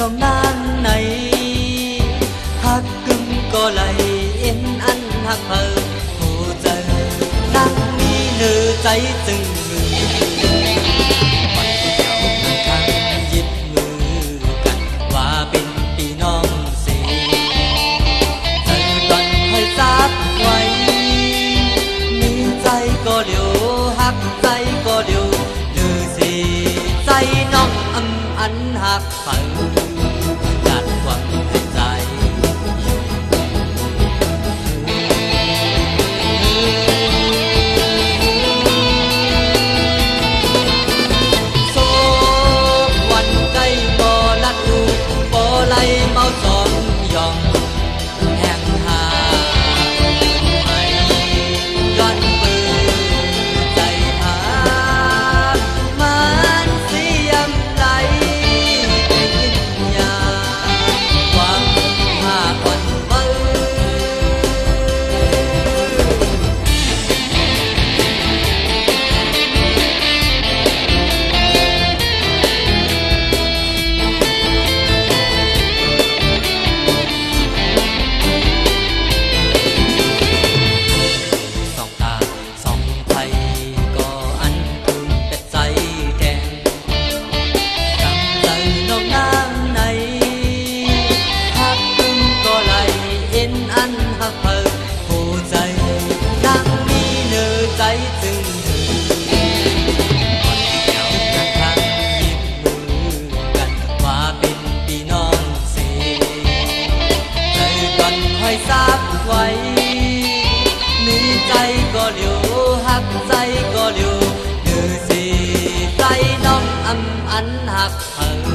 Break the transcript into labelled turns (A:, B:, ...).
A: น้องนานไหนหักกึ่งก็ไหลเอ็นอันหักเพิ่มผู้เจอนั่งมีเนื้อใจจึงมือวันที่เจ้าทางยิบมือกันว่าเป็นพี่น้องสิเธอตอนให้ซับไว้มีใจก็เดียวหักใจก็เดียวหรือสิใจน้องอันหักเพิ่มกัดหวังให้ใจโศกวันใกล้บ่ลัดลูกบ่ไหลเมาสองยองแห่งหาไม่ย้อนปืนใจหามันเสียมไหลเป็นวิญญาณความหาอ่อนเบิ่สองตาสองไทยก็อันคืนเป็ดใจแดงกำใจน้องน้ำในหักกึ่งก็ไหลเอ็นอันหักเพิ่มผู้ใจนั่งมีเนื้อใจจึงก่อนที่เจ้าทางหยิบมือกันว่าเป็นพี่น้องสิใจก่อนให้ซับไว้มีใจก็เดียวหักใจก็เดียวหรือสิใจน้องอันหักเพิ่ม